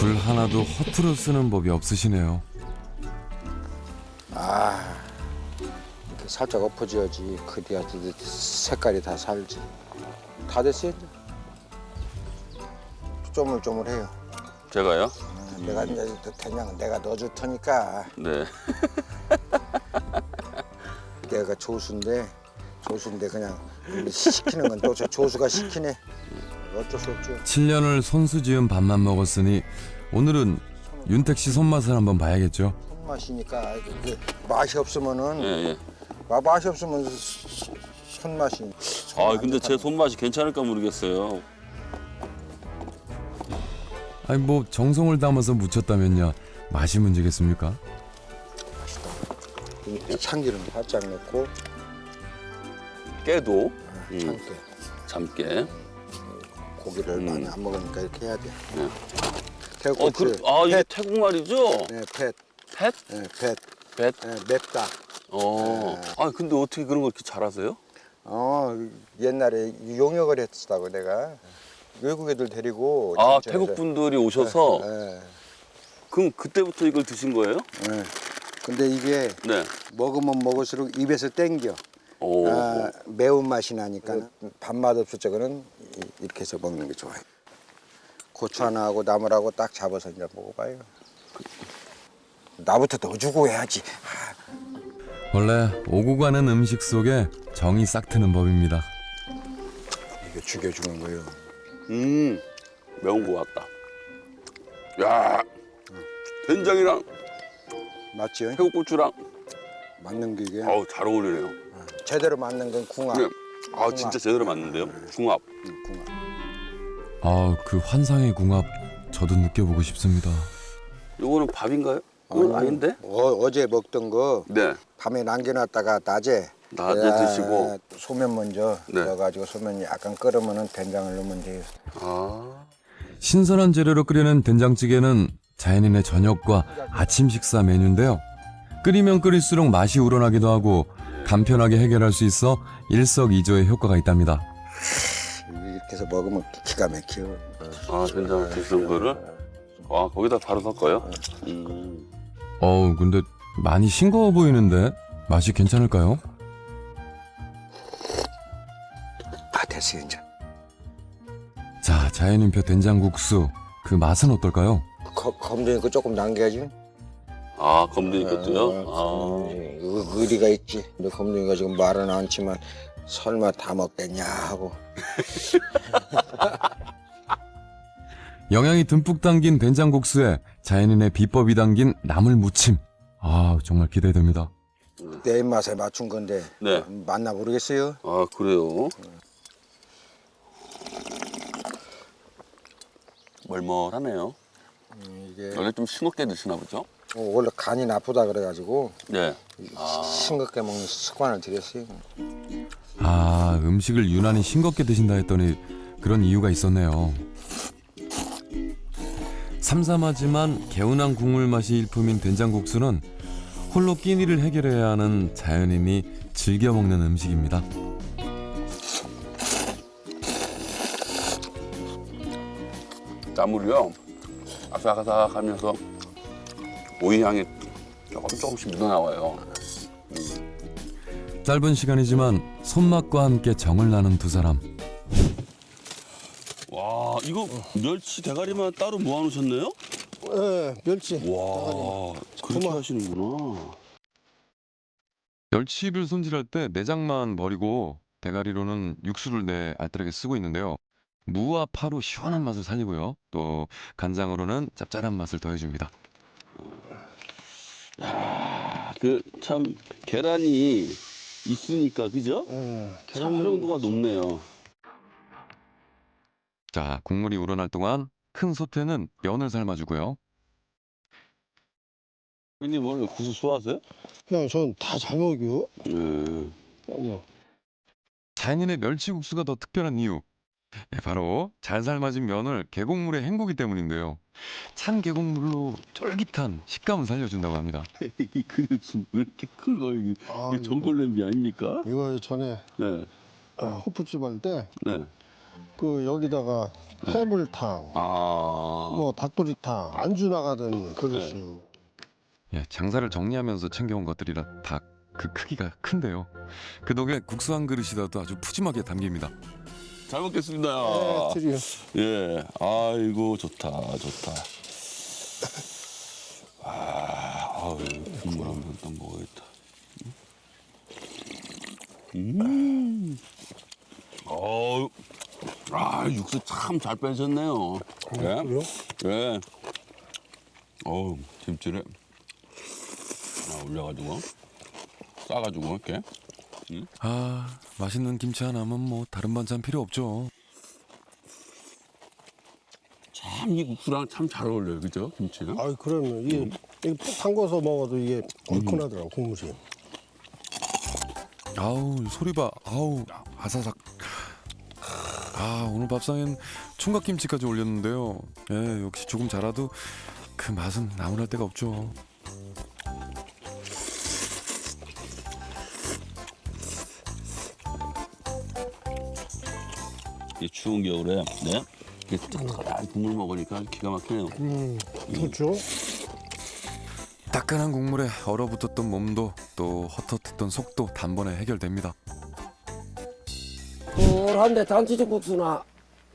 불 하나도 허투루 쓰는 법이 없으시네요. 이렇게 살짝 엎어져야지 그래야 색깔이 다 살지. 다 됐어요 이제. 쪼물쪼물해요. 제가요? 내가 이제 된장은 내가 넣어줄 테니까. 네. 내가 조수인데 그냥 시키는 건 또 조수가 시키네. 어쩔 수 없죠. 7년을 손수 지은 밥만 먹었으니 오늘은 윤택 씨 손맛을 한번 봐야겠죠. 손맛이니까 그 맛이 없으면은 예. 맛이 없으면 손맛이. 아 근데 제 손맛이 괜찮을까 모르겠어요. 아니 뭐 정성을 담아서 무쳤다면야 맛이 문제겠습니까? 참기름 살짝 넣고 깨도 참깨. 참깨. 고기를 많이 안 먹으니까 이렇게 해야 돼. 네. 태국고추. 이게 태국 말이죠? 네, 팻. 팻? 네, 팻. 팻? 네, 맵다. 근데 어떻게 그런 걸 이렇게 잘하세요? 옛날에 용역을 했다고 내가 외국 애들 데리고. 태국 분들이 오셔서 네. 그럼 그때부터 이걸 드신 거예요? 네. 근데 이게 네. 먹으면 먹을수록 입에서 땡겨. 오. 매운맛이 나니까 밥맛 없을 적에는 이렇게 해서 먹는 게 좋아요. 고추 하나하고 나물하고 딱 잡아서 이제 먹어봐요. 나부터 넣어주고 해야지. 원래 오고 가는 음식 속에 정이 싹 트는 법입니다. 이게 죽여주는 거예요. 매운 거 같다. 야, 된장이랑 맞지요? 태국 고추랑 맞는 게 이게 잘 어울리네요. 제대로 맞는 건 궁합. 네. 진짜 제대로 맞는데요? 궁합. 궁합. 그 환상의 궁합 저도 느껴보고 싶습니다. 이거는 밥인가요? 이건 아닌데? 어제 먹던 거 네. 밤에 남겨놨다가 낮에 드시고 소면 먼저 네. 넣어가지고 소면이 약간 끓으면은 된장을 넣으면 돼요. 신선한 재료로 끓이는 된장찌개는 자연인의 저녁과 아침 식사 메뉴인데요. 끓이면 끓일수록 맛이 우러나기도 하고 간편하게 해결할 수 있어 일석이조의 효과가 있답니다. 이렇게 해서 먹으면 기가 막혀. 된장을 드시는 거를? 거기다 바로 섞어요? 근데 많이 싱거워 보이는데 맛이 괜찮을까요? 됐어요 이제. 자, 자연인표 된장국수 그 맛은 어떨까요? 검정이 거 조금 남겨야지. 검둥이 것도요? 의리가 있지. 근데 검둥이가 지금 말은 않지만 설마 다 먹겠냐 하고. 영양이 듬뿍 담긴 된장국수에 자연인의 비법이 담긴 나물 무침. 정말 기대됩니다. 내 입맛에 맞춘 건데 네. 맞나 모르겠어요. 그래요? 멀멀하네요. 이게 원래 좀 싱겁게 드시나 보죠? 원래 간이 나쁘다 그래가지고 네. 싱겁게 먹는 습관을 들였어요. 음식을 유난히 싱겁게 드신다 했더니 그런 이유가 있었네요. 삼삼하지만 개운한 국물 맛이 일품인 된장국수는 홀로 끼니를 해결해야 하는 자연인이 즐겨 먹는 음식입니다. 나물이요. 아삭아삭하면서 오이 향이 조금씩 묻어나와요. 짧은 시간이지만 손맛과 함께 정을 나눈 두 사람. 와, 이거 멸치 대가리만 따로 모아놓으셨네요? 네, 멸치. 와, 그렇게 하시는구나. 멸치를 손질할 때 내장만 버리고 대가리로는 육수를 알뜰하게 쓰고 있는데요. 무와 파로 시원한 맛을 살리고요. 또 간장으로는 짭짤한 맛을 더해줍니다. 참 계란이 있으니까 그죠? 참 활용도가 높네요. 자, 국물이 우러날 동안 큰 솥에는 면을 삶아주고요. 형님 원래 국수 좋아하세요? 그냥 전 다 잘 먹어요. 네. 자연인의 멸치국수가 더 특별한 이유. 바로 잘 삶아진 면을 계곡물에 헹구기 때문인데요. 찬 계곡물로 쫄깃한 식감을 살려준다고 합니다. 이 그릇 왜 이렇게 큰 거? 이게 전골 냄비 아닙니까? 이거 전에 네. 호프집 할 때 네. 여기다가 해물탕, 뭐 닭도리탕, 안주 나가던 그릇이요. 예, 장사를 정리하면서 챙겨온 것들이라 다 그 크기가 큰데요. 그 덕에 국수 한 그릇이라도 아주 푸짐하게 담깁니다. 잘 먹겠습니다. 네, 드디어. 예, 아이고 좋다. 아우 국물 한번 또 먹어야겠다. 어우, 육수 참 잘 빼셨네요. 예, 그래요? 예. 어우, 김치를 올려가지고 싸가지고 이렇게. 아, 맛있는 김치 하나면 뭐 다른 반찬 필요 없죠. 참 이 국수랑 참 잘 어울려요, 그죠? 김치랑. 아이 그러면 이게 푹 담궈서 먹어도 이게 얼큰하더라고 국물이. 아우, 소리 봐. 아우, 아사삭. 아, 오늘 밥상엔 총각김치까지 올렸는데요. 예, 역시 조금 자라도 그 맛은 나무랄 데가 없죠. 이 추운 겨울에 네 이렇게 따뜻한 국물 먹으니까 기가 막히네요. 그렇죠. 따끈한 국물에 얼어붙었던 몸도 또 헛헛했던 속도 단번에 해결됩니다. 꿀한데 잔치국수나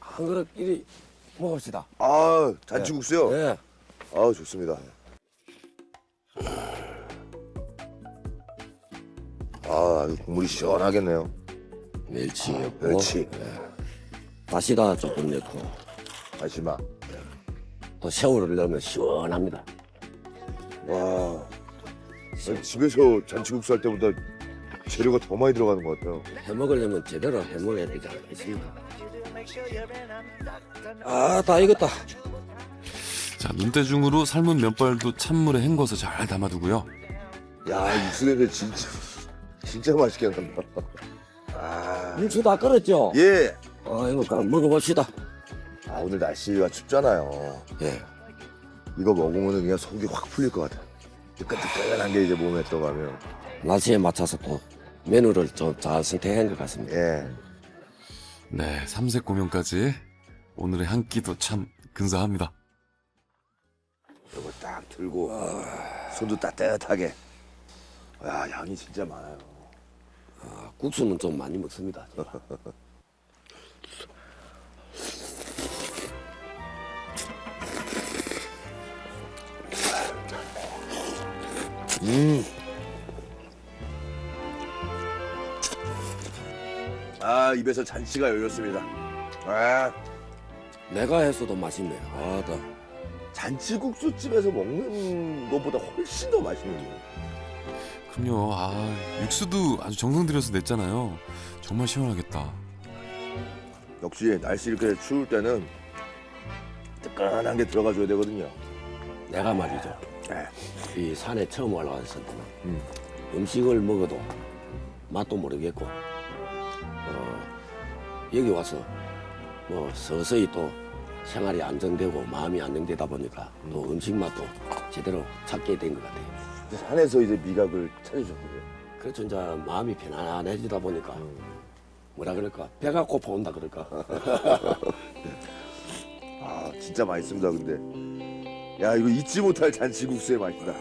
한 그릇 이리 먹읍시다. 아, 잔치국수요? 예. 아, 좋습니다. 아, 국물이 시원하겠네요. 멸치 넣고 멸치, 다시다 조금 넣고 다시마. 또 새우를 넣으면 시원합니다. 와, 아니, 집에서 잔치국수 할 때보다 재료가 더 많이 들어가는 것 같아요. 해 먹으려면 제대로 해 먹어야 되지 않겠습니까? 아, 다 익었다. 자, 눈대중으로 삶은 면발도 찬물에 헹궈서 잘 담아두고요. 야, 육수 냄새 진짜 맛있게 난다. 아, 육수 다 끓었죠? 예. 이거 그럼 먹어봅시다. 아, 오늘 날씨가 춥잖아요. 예. 이거 먹으면 그냥 속이 확 풀릴 것 같아요. 뜨끈뜨끈한 게 이제 몸에 들어가면. 날씨에 맞춰서 또 메뉴를 좀 잘 선택한 것 같습니다. 예. 네, 삼색 고명까지 오늘의 한 끼도 참 근사합니다. 이거 딱 들고 손도 따뜻하게. 야, 양이 진짜 많아요. 국수는 좀 많이 먹습니다. 제가. 아, 입에서 잔치가 열렸습니다. 아, 내가 했어도 맛있네요. 아, 더. 잔치국수집에서 먹는 것보다 훨씬 더 맛있는데. 그럼요. 아, 육수도 아주 정성 들여서 냈잖아요. 정말 시원하겠다. 역시 날씨 이렇게 추울 때는 뜨끈한 게 들어가줘야 되거든요. 내가 말이죠. 네. 이 산에 처음 올라왔을 때는 음식을 먹어도 맛도 모르겠고 여기 와서 뭐 서서히 또 생활이 안정되고 마음이 안정되다 보니까 또 음식 맛도 제대로 찾게 된 것 같아요. 산에서 이제 미각을 찾으셨고요. 그래서 이제 마음이 편안해지다 보니까 뭐라 그럴까 배가 고파온다 그럴까. 아, 진짜 맛있습니다. 근데 야, 이거 잊지 못할 잔치국수의 맛이다.